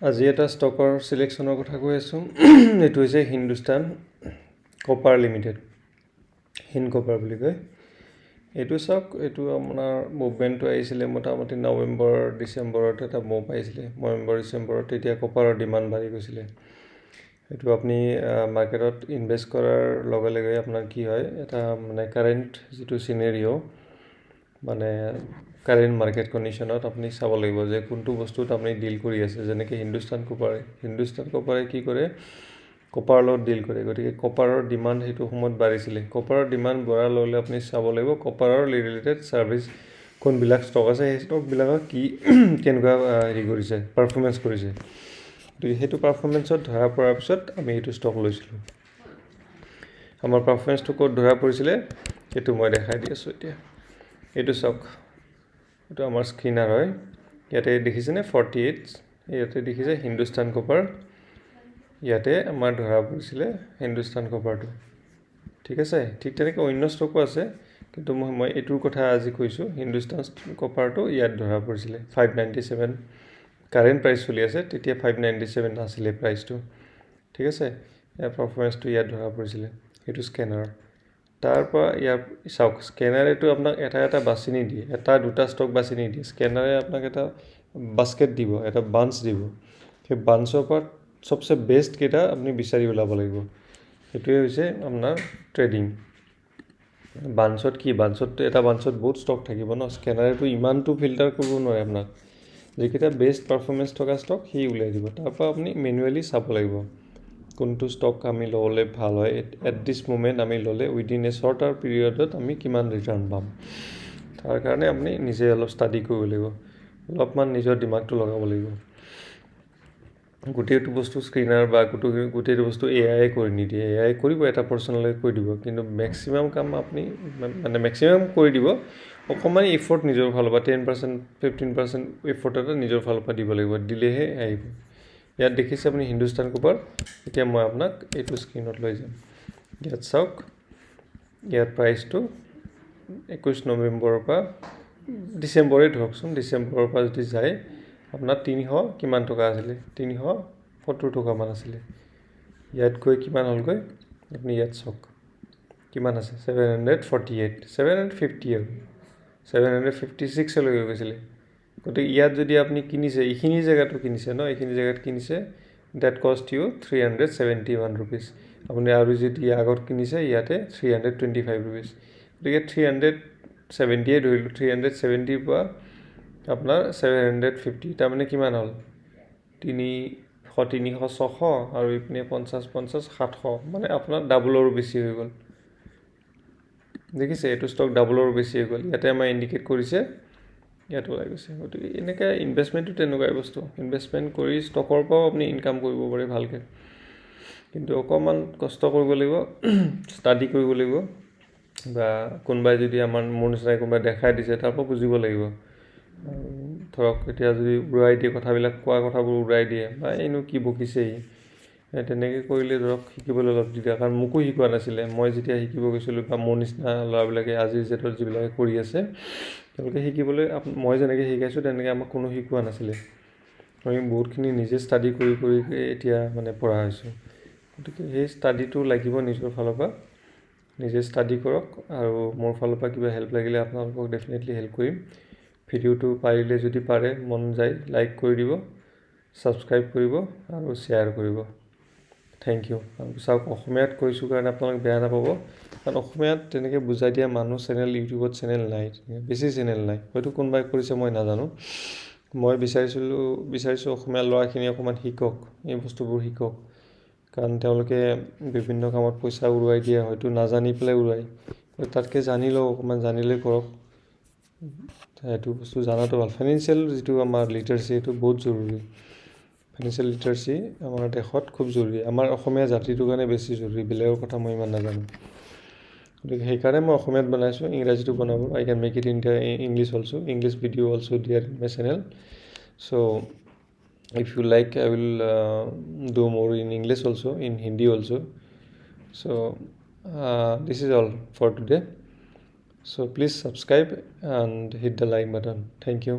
আজি এটা ষ্টকৰ চিলেকশ্যনৰ কথা কৈ আছোঁ। এইটো হৈছে Hindustan copper limited, Hind copper বুলি কয়। এইটো চাওক, এইটো আপোনাৰ মুভমেণ্টটো আহিছিলে মোটামুটি নৱেম্বৰ ডিচেম্বৰত এটা মুভ আহিছিলে। নৱেম্বৰ ডিচেম্বৰত তেতিয়া কপাৰৰ ডিমাণ্ড বাঢ়ি গৈছিলে। এইটো আপুনি মাৰ্কেটত ইনভেষ্ট কৰাৰ লগে লগে আপোনাৰ কি হয়, এটা মানে কাৰেণ্ট যিটো চিনেৰিঅ' মানে কাৰেণ্ট মাৰ্কেট কণ্ডিশ্যনত আপুনি চাব লাগিব যে কোনটো বস্তুত আপুনি ডিল কৰি আছে। যেনেকৈ হিন্দুস্তান কপাৰে কি কৰে, কপাৰৰ লগত ডিল কৰে। গতিকে কপাৰৰ ডিমাণ্ড সেইটো সময়ত বাঢ়িছিলে। কপাৰৰ ডিমাণ্ড বঢ়াৰ লগে লগে আপুনি চাব লাগিব কপাৰৰ ৰিলেটেড ছাৰ্ভিচ কোনবিলাক ষ্টক আছে, সেই ষ্টকবিলাকক কেনেকুৱা হেৰি কৰিছে, পাৰফৰ্মেঞ্চ কৰিছে। গতিকে সেইটো পাৰফৰ্মেঞ্চত ধৰা পৰাৰ পিছত আমি সেইটো ষ্টক লৈছিলোঁ। আমাৰ পাৰফৰ্মেঞ্চটো ক'ত ধৰা পৰিছিলে সেইটো মই দেখাই দি আছোঁ এতিয়া। এইটো চাওক, এইটো আমাৰ স্ক্ৰীনাৰ হয়। ইয়াতে দেখিছেনে 48, ইয়াতে দেখিছে হিন্দুস্তান কপাৰ। ইয়াতে আমাৰ ধৰা পৰিছিলে হিন্দুস্তান কপাৰটো, ঠিক আছে। ঠিক তেনেকৈ অন্য ষ্টকো আছে, কিন্তু মই এইটোৰ কথা আজি কৈছোঁ। হিন্দুস্তান কপাৰটো ইয়াত ধৰা পৰিছিলে 597 কাৰেণ্ট প্ৰাইচ চলি আছে, তেতিয়া 597 আছিলে প্ৰাইচটো, ঠিক আছে। ইয়াৰ পাৰফৰ্মেঞ্চটো ইয়াত ধৰা পৰিছিলে। সেইটো স্কেনাৰ। তাৰপৰা ইয়াৰ চাওক, স্কেনাৰেটো আপোনাক এটা বাছি নিদিয়ে, এটা দুটা ষ্টক বাছি নিদিয়ে। স্কেনাৰে আপোনাক এটা বাস্কেট দিব, এটা বাঞ্চ দিব। সেই বাঞ্চৰ পৰা চবচে বেষ্ট কেইটা আপুনি বিচাৰি ওলাব লাগিব। সেইটোৱে হৈছে আপোনাৰ ট্ৰেডিং। বাঞ্চত এটা বাঞ্চত বহুত ষ্টক থাকিব ন। স্কেনাৰেটো ইমানটো ফিল্টাৰ কৰিব নোৱাৰে আপোনাক। যিকেইটা বেষ্ট পাৰফৰ্মেঞ্চ থকা ষ্টক সি উলিয়াই দিব। তাৰপৰা আপুনি মেনুৱেলি চাব লাগিব কোনটো ষ্টক আমি ল'লে ভাল হয়। এট দিছ মুমেণ্ট আমি ল'লে উইদিন এ শ্বৰ্টাৰ পিৰিয়ডত আমি কিমান ৰিটাৰ্ণ পাম। তাৰ কাৰণে আপুনি নিজে অলপ ষ্টাডি কৰিব লাগিব, অলপমান নিজৰ দিমাগটো লগাব লাগিব। গোটেইটো বস্তু স্ক্ৰীনাৰ বা গোটেইটো বস্তু AI কৰি নিদিয়ে। AI কৰিব, এটা পাৰ্চনলৈ কৰি দিব, কিন্তু মেক্সিমাম কাম আপুনি মানে মেক্সিমাম কৰি দিব। অকণমান এফৰ্ট নিজৰ ফালৰ পৰা 10% 15% এফৰ্ট এটা নিজৰ ফালৰ পৰা দিব লাগিব, দিলেহে আহিব। ইয়াত দেখিছে আপুনি হিন্দুস্তান কপাৰ। এতিয়া মই আপোনাক এইটো স্ক্ৰীনত লৈ যাম। ইয়াত চাওক, ইয়াত প্ৰাইচটো 21 নৱেম্বৰৰ পৰা ডিচেম্বৰে ধৰকচোন, ডিচেম্বৰৰ পৰা যদি যায় আপোনাৰ 300 কিমান টকা আছিলে, 370 টকামান আছিলে। ইয়াত গৈ কিমান হ'লগৈ আপুনি ইয়াত চাওক কিমান আছে, 748, 750 আৰু 756লৈকে গৈছিলে। গতিকে ইয়াত যদি আপুনি কিনিছে, এইখিনি জেগাতো কিনিছে ন, এইখিনি জেগাত কিনিছে, ডেট কষ্ট ইউ 371 ৰুপিজ। আপুনি আৰু যদি আগত কিনিছে ইয়াতে 325 ৰুপিজ। গতিকে 370 ধৰিলোঁ, 370ৰ পৰা আপোনাৰ 750, তাৰমানে কিমান হ'ল 300 300 600 আৰু ইপিনে 50 50 700, মানে আপোনাৰ ডাবলৰো বেছি হৈ গ'ল। দেখিছে, এইটো ষ্টক ডাবলৰো বেছি হৈ গ'ল। ইয়াতে আমাৰ ইণ্ডিকেট কৰিছে, ইয়াত ওলাই গৈছে। গতিকে এনেকৈ ইনভেষ্টমেণ্টটো তেনেকুৱাই বস্তু। ইনভেষ্টমেণ্ট কৰি ষ্টকৰ পৰাও আপুনি ইনকাম কৰিব পাৰে ভালকৈ, কিন্তু অকণমান কষ্ট কৰিব লাগিব, ষ্টাডি কৰিব লাগিব। বা কোনোবাই যদি মোৰ নিচিনাই কোনোবাই দেখাই দিছে তাৰ পৰা বুজিব লাগিব। ধৰক এতিয়া যদি উৰাই দিয়ে, কথাবিলাক কোৱা কথাবোৰ উৰাই দিয়ে বা এইনো কি বকিছে তেনেকৈ কৰিলে ধৰক শিকিবলৈ অলপ দিগদাৰ। কাৰণ মোকো শিকোৱা নাছিলে। মই যেতিয়া শিকিব গৈছিলোঁ বা মোৰ নিচিনা ল'ৰাবিলাকে আজিৰ জেটত যিবিলাকে কৰি আছে, তেওঁলোকে শিকিবলৈ মই যেনেকৈ শিকাইছোঁ তেনেকৈ আমাক কোনো শিকোৱা নাছিলে। আমি বহুতখিনি নিজে ষ্টাডি কৰি এতিয়া মানে পঢ়া হৈছোঁ। গতিকে সেই ষ্টাডিটো লাগিব নিজৰ ফালৰ পৰা। নিজে ষ্টাডি কৰক, আৰু মোৰ ফালৰ পৰা কিবা হেল্প লাগিলে আপোনালোকক ডেফিনেটলি হেল্প কৰিম। ভিডিঅ'টো পাৰিলে যদি পাৰে মন যায় লাইক কৰি দিব, ছাবস্ক্ৰাইব কৰিব আৰু শ্বেয়াৰ কৰিব। Thank you. চাওক, অসমীয়াত কৈছোঁ কাৰণে আপোনালোকে বেয়া নাপাব, কাৰণ অসমীয়াত তেনেকৈ বুজাই দিয়া মানুহ ইউটিউবত চেনেল নাই, বেছি চেনেল নাই। হয়তো কোনোবাই কৰিছে মই নাজানো। মই বিচাৰিছোঁ অসমীয়া ল'ৰাখিনি অকণমান শিকক, এই বস্তুবোৰ শিকক। কাৰণ তেওঁলোকে বিভিন্ন কামত পইচা উৰুৱাই দিয়ে, হয়তো নাজানি পেলাই উৰুৱাই। তাতকৈ জানি লওক, অকণমান জানিলে কৰক। সেইটো বস্তু জনাটো ভাল। ফাইনেন্সিয়েল যিটো আমাৰ লিটাৰেচি, সেইটো বহুত জৰুৰী। ফাইনেন্সিয়েল লিটাৰেচি আমাৰ দেশত খুব জৰুৰী। আমাৰ অসমীয়া জাতিটোৰ কাৰণে বেছি জৰুৰী, বেলেগৰ কথা মই ইমান নাজানো। গতিকে সেইকাৰণে মই অসমীয়াত বনাইছোঁ, ইংৰাজীটো বনাব I can make it in English also', English video' also' there in my channel. So' if you like, I will do more in English also, in Hindi also. So this is all for today. So please subscribe and hit the like button. Thank you.